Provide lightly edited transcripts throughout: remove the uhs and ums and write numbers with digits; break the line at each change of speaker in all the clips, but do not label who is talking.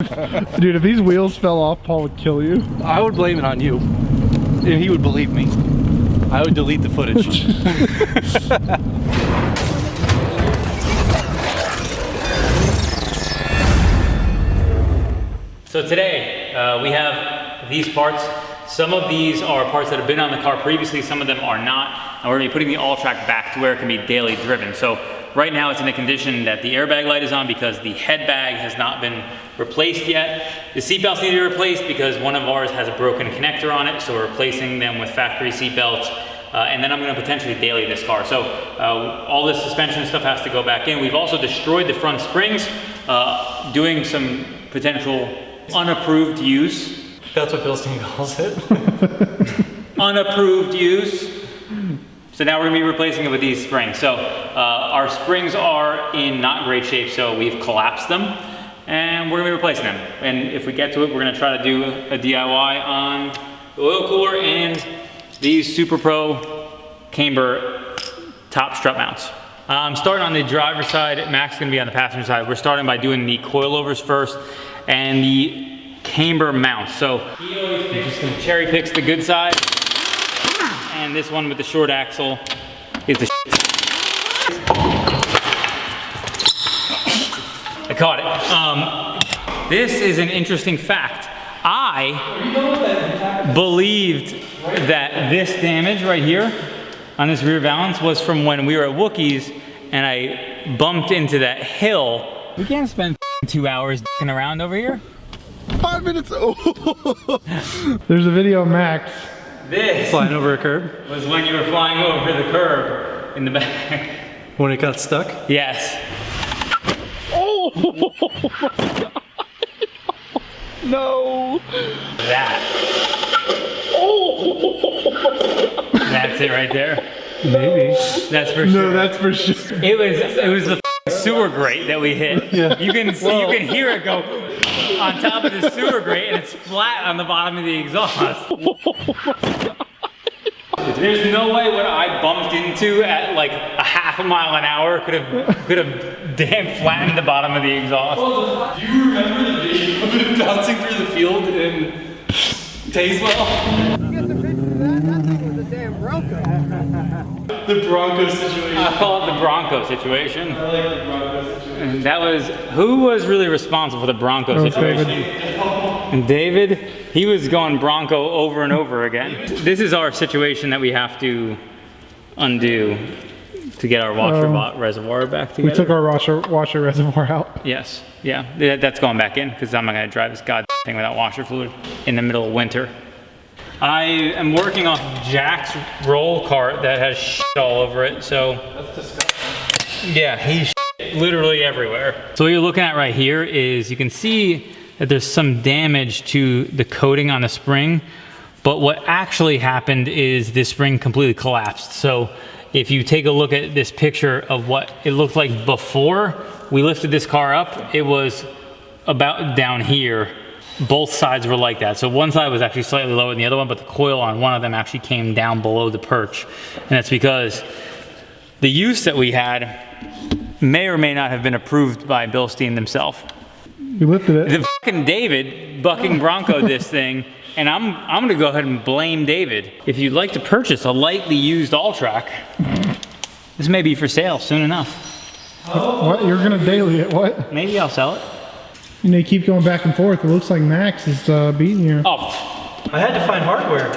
Dude, if these wheels fell off, Paul would kill you.
I would blame it on you. And he would believe me. I would delete the footage.
So today, we have these parts. Some of these are parts that have been on the car previously, some of them are not. And we're gonna be putting the Alltrack back to where it can be daily driven. So right now it's in a condition that the airbag light is on because the head bag has not been replaced yet. The seatbelts need to be replaced because one of ours has a broken connector on it, so we're replacing them with factory seatbelts. And then I'm gonna potentially daily this car. So all this suspension stuff has to go back in. We've also destroyed the front springs, doing some potential unapproved use.
That's what Bilstein calls it.
Unapproved use. So now we're gonna be replacing it with these springs. So our springs are in not great shape, so we've collapsed them and we're gonna be replacing them. And if we get to it, we're gonna try to do a DIY on the oil cooler and these Superpro Camber top strut mounts. I'm starting on the driver's side, Mac's is gonna be on the passenger side. We're starting by doing the coilovers first and the Camber mounts. So he always just gonna cherry picks the good side, and this one with the short axle is the shit. I caught it. This is an interesting fact. I believed that this damage right here on this rear valance was from when we were at Wookiees and I bumped into that hill. We can't spend 2 hours dicking around over here.
5 minutes. Oh. There's a video of Max.
This
Flying over a curb?
was when you were flying over the curb in the back.
When it got stuck?
Yes.
Oh my God. No.
That.
Oh.
That's it right there.
Maybe.
That's for
No,
sure.
that's for sure.
It was the sewer grate that we hit.
Yeah.
You can see, you can hear it go on top of the sewer grate, and it's flat on the bottom of the exhaust. There's no way what I bumped into at like a half a mile an hour could have damn flattened the bottom of the exhaust.
Do you remember the video of it bouncing through the field in Tazewell?
You got the picture of that? That thing was a damn Bronco.
The Bronco situation.
I call it the Bronco situation.
I like the Bronco situation.
And that was, who was really responsible for the Bronco situation? And David, he was going Bronco over and over again. This is our situation that we have to undo to get our washer reservoir back together.
We took our washer reservoir out.
Yes, yeah, that's going back in because I'm not gonna drive this goddamn thing without washer fluid in the middle of winter. I am working off Jack's roll cart that has shit all over it, so.
That's disgusting.
Yeah, he's literally everywhere. So what you're looking at right here is you can see that there's some damage to the coating on the spring, but what actually happened is this spring completely collapsed. So if you take a look at this picture of what it looked like before we lifted this car up, it was about down here. Both sides were like that. So one side was actually slightly lower than the other one, but the coil on one of them actually came down below the perch. And that's because the use that we had may or may not have been approved by Bilstein himself.
We lifted it.
The fucking David bucking Bronco this thing, and I'm gonna go ahead and blame David. If you'd like to purchase a lightly used Alltrack, this may be for sale soon enough.
What? You're gonna daily it? What?
Maybe I'll sell it.
You know, you keep going back and forth. It looks like Max is beating you.
Oh,
I had to find hardware.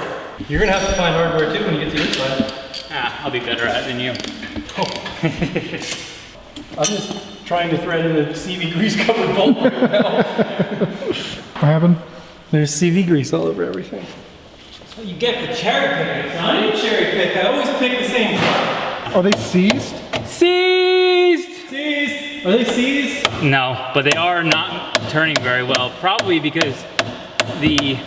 You're gonna have to find hardware too when you get to your side.
I'll be better at it than you.
I'm just trying to thread in a CV grease covered bolt right now.
What happened?
There's CV grease all over everything.
That's what you get for cherry picking.
I didn't cherry pick. I always pick the same car.
Are they seized?
Seized!
Seized. Are they seized?
No, but they are not turning very well. Probably because the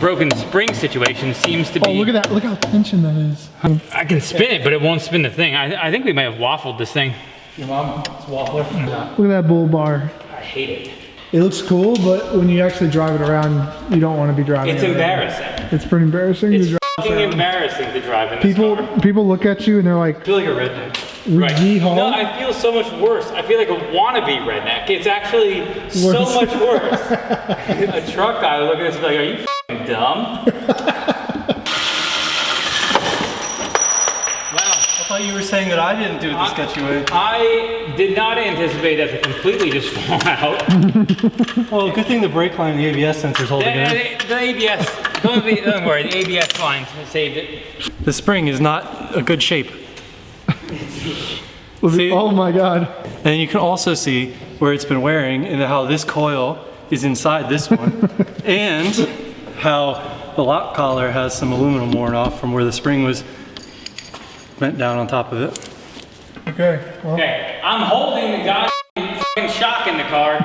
broken spring situation seems to be...
Oh, look at that. Look how tension that is.
I can spin it, but it won't spin the thing. I think we may have waffled this thing.
Your mom is waffler.
Look at that bull bar.
I hate it.
It looks cool, but when you actually drive it around, you don't want to be driving
It's
it around.
embarrassing.
It's pretty embarrassing.
It's
to drive
fucking
around.
embarrassing to drive in this car.
People look at you and they're like,
I feel like a redneck.
Right.
Yeehaw.
No, I feel so much worse. I feel like a wannabe redneck. It's actually so
Worse.
much worse. A truck guy would look at this and be like, are you f***ing dumb?
I thought you were saying that I didn't do it the sketchy way.
I did not anticipate that to completely just fall out.
Well, good thing the brake line and the ABS sensors hold together.
The ABS, don't worry, the ABS line saved it.
The spring is not a good shape. See?
Oh my God.
And you can also see where it's been wearing and how this coil is inside this one. And how the lock collar has some aluminum worn off from where the spring was bent down on top of it.
Okay. Well,
Okay, I'm holding the goddamn shock in the car.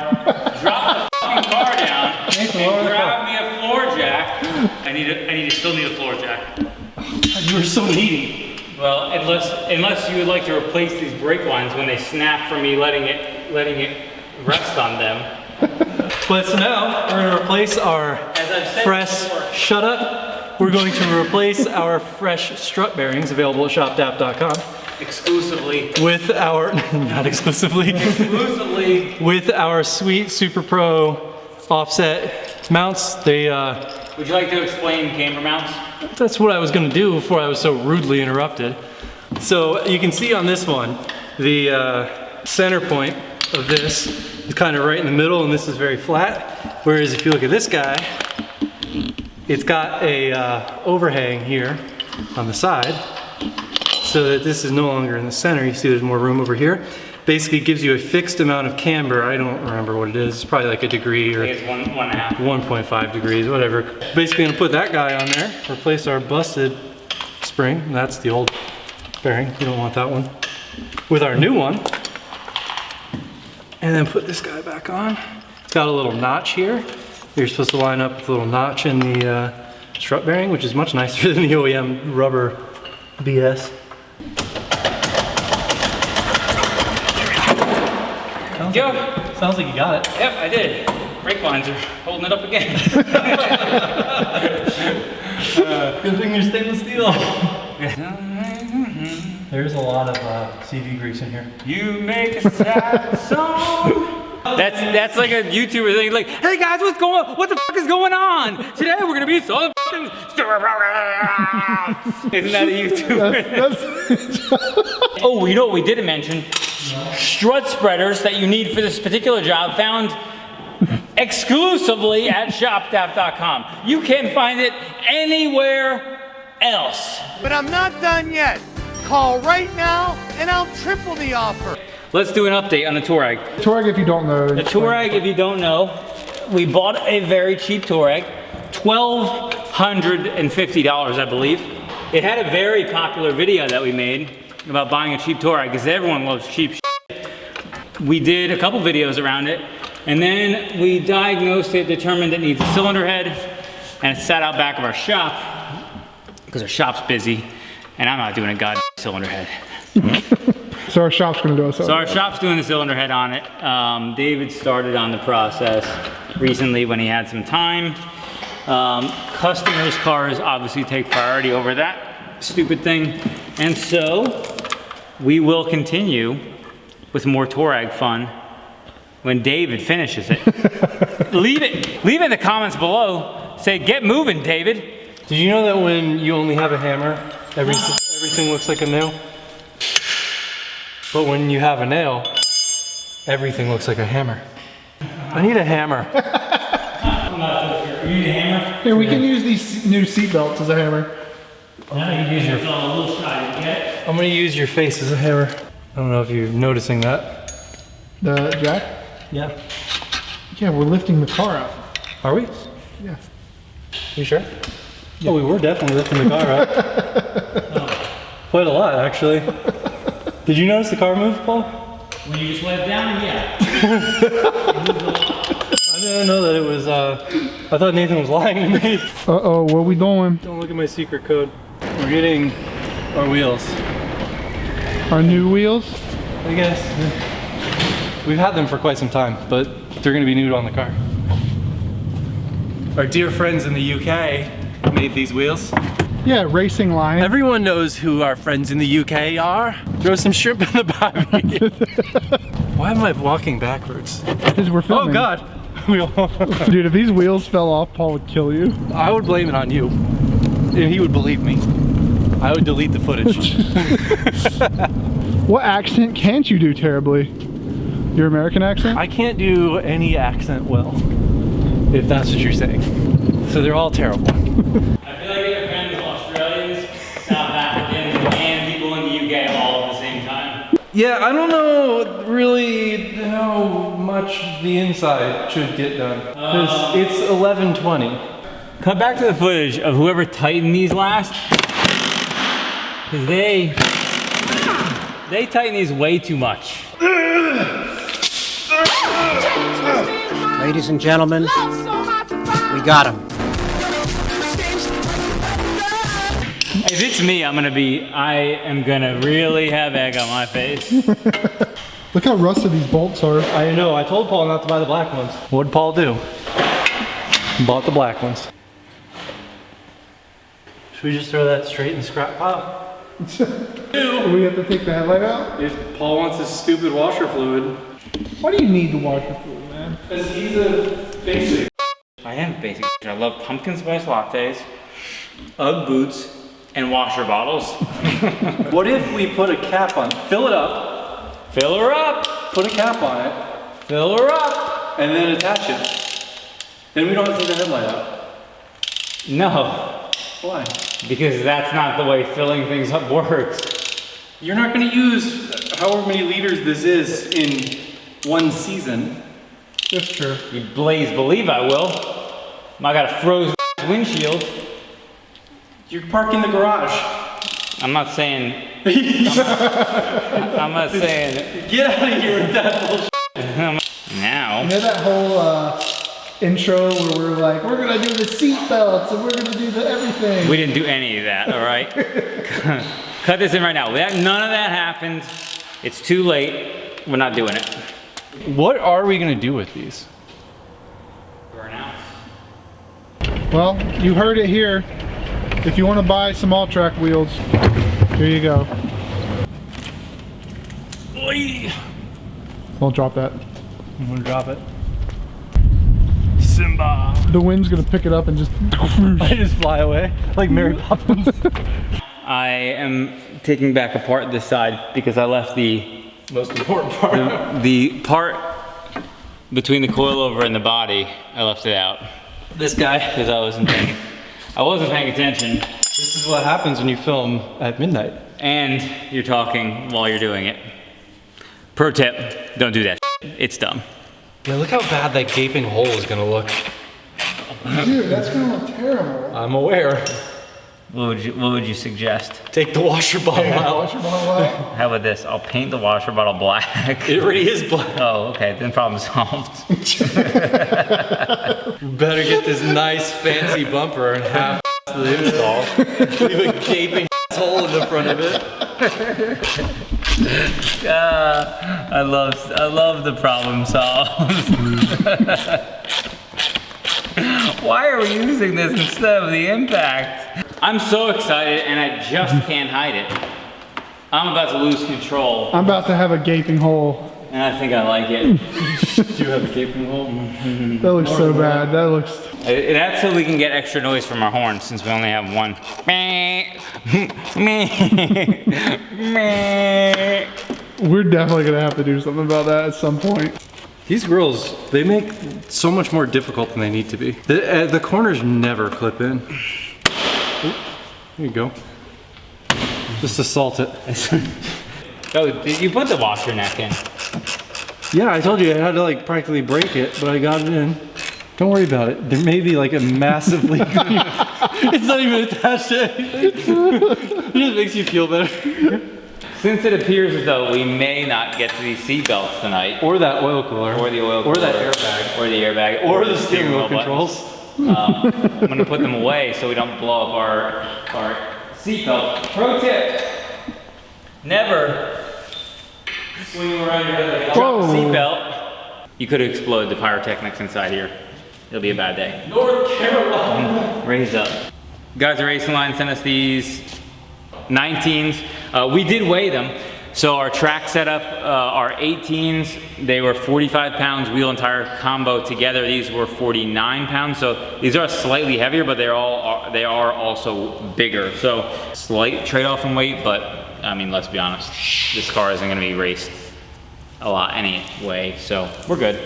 Drop the fucking car down and grab me a floor jack. I still need a floor jack.
You were so needy.
Well, unless you would like to replace these brake lines when they snap from me letting it rest on them.
But so now we're gonna replace our
As I've said
fresh,
before.
shut up. We're going to replace our fresh strut bearings available at shopdap.com
Exclusively.
with our, not exclusively,
Exclusively.
with our sweet Superpro offset mounts. They,
Would you like to explain camber mounts?
that's what I was gonna do before I was so rudely interrupted. So you can see on this one, the center point of this is kind of right in the middle and this is very flat. Whereas if you look at this guy, it's got a overhang here on the side so that this is no longer in the center. You see there's more room over here. Basically gives you a fixed amount of camber. I don't remember what it is. It's probably like a degree or
I think it's 1.5.
1.5 degrees, whatever. Basically gonna put that guy on there, replace our busted spring. That's the old bearing, you don't want that one. With our new one. And then put this guy back on. It's got a little notch here. You're supposed to line up with a little notch in the strut bearing, which is much nicer than the OEM rubber BS. Sounds like you got it.
Yep, I did. Brake lines are holding it up again.
Good thing you're stainless steel. There's a lot of CV grease in here.
You make a sad song. That's like a YouTuber thing. Like, hey guys, what the fuck is going on? Today we're gonna be so fucking. Isn't that a YouTuber? Oh, you know what we didn't mention? Strut spreaders that you need for this particular job found exclusively at shopdap.com. You can't find it anywhere else.
But I'm not done yet. Call right now and I'll triple the offer.
Let's do an update on the Touareg.
Touareg, if you don't know.
The Touareg, if you don't know, we bought a very cheap Touareg, $1,250, I believe. It had a very popular video that we made about buying a cheap Touareg because everyone loves cheap shit. We did a couple videos around it, and then we diagnosed it, determined it needs a cylinder head, and it sat out back of our shop because our shop's busy, and I'm not doing a goddamn cylinder head.
So our shop's gonna do it.
So our shop's doing the cylinder head on it. David started on the process recently when he had some time. Customers' cars obviously take priority over that stupid thing. And so we will continue with more Touareg fun when David finishes it. Leave it in the comments below. Say, get moving, David.
Did you know that when you only have a hammer, everything looks like a nail? But when you have a nail, everything looks like a hammer. I need a hammer.
You need a hammer?
Here, we can use these new seat belts as a hammer.
I'm gonna use your face as a hammer. I don't know if you're noticing that.
The jack?
Yeah.
Yeah, we're lifting the car out.
Are we?
Yeah.
You sure? Yeah. Oh, we were definitely lifting the car up. Quite a lot, actually. Did you notice the car move, Paul?
When you just let it down, yeah.
I didn't know that it was, I thought Nathan was lying to me.
Uh-oh, where we going?
Don't look at my secret code. We're getting our wheels.
Our new wheels?
I guess. We've had them for quite some time, but they're gonna be new on the car. Our dear friends in the UK made these wheels.
Yeah, Racingline.
Everyone knows who our friends in the UK are. Throw some shrimp in the barbie. Why am I walking backwards?
Because we're filming.
Oh God.
Dude, if these wheels fell off, Paul would kill you.
I would blame it on you. And he would believe me. I would delete the footage.
What accent can't you do terribly? Your American accent?
I can't do any accent well, if that's what you're saying. So they're all terrible.
I feel like you have friends Australians, South Africans, and people in the UK all at the same time.
Yeah, I don't know really how much the inside should get done. Because it's 11:20.
Cut back to the footage of whoever tightened these last. Because they tighten these way too much.
Ladies and gentlemen, we got him.
If it's me, I am gonna really have egg on my face.
Look how rusted these bolts are.
I know, I told Paul not to buy the black ones. What'd Paul do? Bought the black ones. Should we just throw that straight in the scrap pile?
We have to take the headlight out?
If Paul wants his stupid washer fluid.
Why do you need the washer fluid, man?
Because he's a basic.
I am basic. I love pumpkin spice lattes, Ugg boots, and washer bottles.
What if we put a cap on it? Fill it up.
Fill her up.
Put a cap on it.
Fill her up.
And then attach it. Then we don't have to take the headlight out.
No.
Why?
Because that's not the way filling things up works.
You're not going to use however many liters this is in one season.
That's true.
You blaze believe I will. I got a frozen windshield.
You're parking the garage.
I'm not saying. I'm not saying.
Get out of here with that bullshit.
Now.
You know that whole intro where we're like, we're gonna do the seat belts and we're gonna do the everything.
We didn't do any of that, all right? Cut this in right now. None of that happened. It's too late. We're not doing it.
What are we going to do with these?
Burn out.
Well, you heard it here. If you want to buy some Alltrack wheels, here you go.
Oy.
Don't drop that.
I'm going to drop it. Simba.
The wind's gonna pick it up and just
I just fly away like Mary Poppins.
I am taking back apart this side because I left the
Most important part.
the part between the coilover and the body. I left it out
This guy.
because I wasn't paying attention.
This is what happens when you film at midnight.
And you're talking while you're doing it. Pro tip: don't do that. It's dumb.
Yeah, look how bad that gaping hole is gonna look.
dude, that's gonna look terrible.
I'm aware.
What would you suggest?
Take the washer bottle out.
Washer bottle out.
How about this? I'll paint the washer bottle black.
It already is black.
Oh, okay, then problem solved.
Better get this nice fancy bumper and half the install. Leave a gaping hole in the front of it.
I love the problem solved. Why are we using this instead of the impact? I'm so excited and I just can't hide it. I'm about to lose control
I'm about to have a gaping hole.
and I think I like it.
Do you have a gaping hole?
That looks so bad. That looks.
That's so we can get extra noise from our horns since we only have one.
We're definitely gonna have to do something about that at some point.
These grills, they make so much more difficult than they need to be. The corners never clip in. Oop, there you go. Just assault it.
Oh, did you put the washer neck in?
Yeah, I told you I had to like practically break it, but I got it in. Don't worry about it. There may be like a massive leak. It's not even attached to anything. It just makes you feel better.
Since it appears as though we may not get to these seat belts tonight,
Or that oil cooler.
or the oil
Or that
cooler,
airbag.
or the airbag,
Or the steering wheel
buttons,
controls.
I'm gonna put them away so we don't blow up our seat belt. Pro tip: never swing them around your head like a drop
Whoa.
seat belt. You could explode the pyrotechnics inside here. It'll be a bad day.
North Carolina.
Raise up. Guys at Racingline sent us these 19s. We did weigh them. So our track setup, our 18s, they were 45 pounds wheel and tire combo together. These were 49 pounds. So these are slightly heavier, but they are also bigger. So slight trade-off in weight, but I mean, let's be honest, this car isn't gonna be raced a lot anyway, so we're good.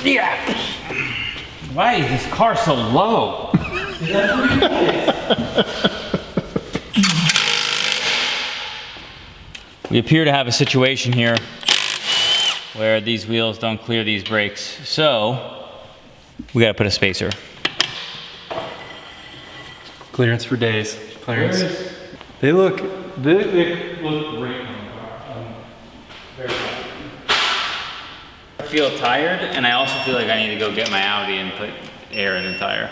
Yeah. Why is this car so low? We appear to have a situation here where these wheels don't clear these brakes, so we gotta put a spacer.
Clearance for days. Clearance. They look great on the car. Very happy.
I feel tired, and I also feel like I need to go get my Audi and put air in the tire.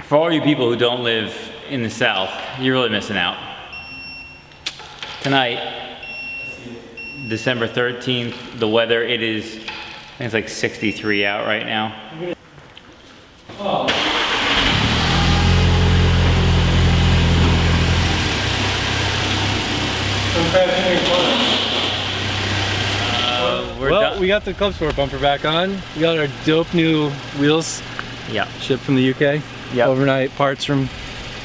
For all you people who don't live in the South, you're really missing out. Tonight, December 13th, the weather, I think it's like 63 out right now.
Oh. Well, we got the Club Sport bumper back on. We got our dope new wheels.
Yeah.
Shipped from the UK.
Yeah.
Overnight parts from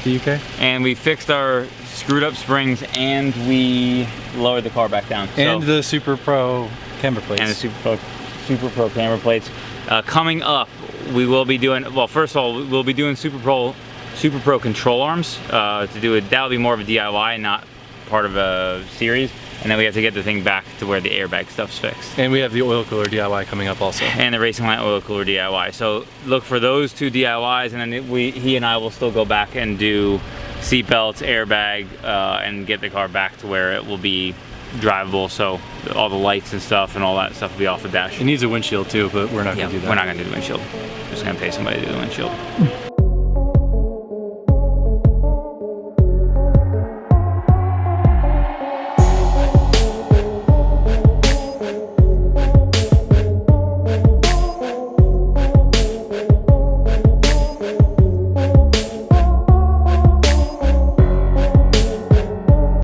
the UK.
And we fixed our screwed up springs, and we lowered the car back down.
And the Superpro camber plates.
And the Superpro camber plates. Coming up, we will be doing, well, first of all, we'll be doing Superpro control arms. That'll be more of a DIY, not part of a series. And then we have to get the thing back to where the airbag stuff's fixed.
And we have the oil cooler DIY coming up also.
And the Racingline oil cooler DIY. So look for those two DIYs, and then he and I will still go back and do seat belts, airbag, and get the car back to where it will be drivable. So all the lights and stuff and all that stuff will be off the dash.
It needs a windshield too, but we're not gonna do that.
We're not gonna do the windshield. We're just gonna pay somebody to do the windshield.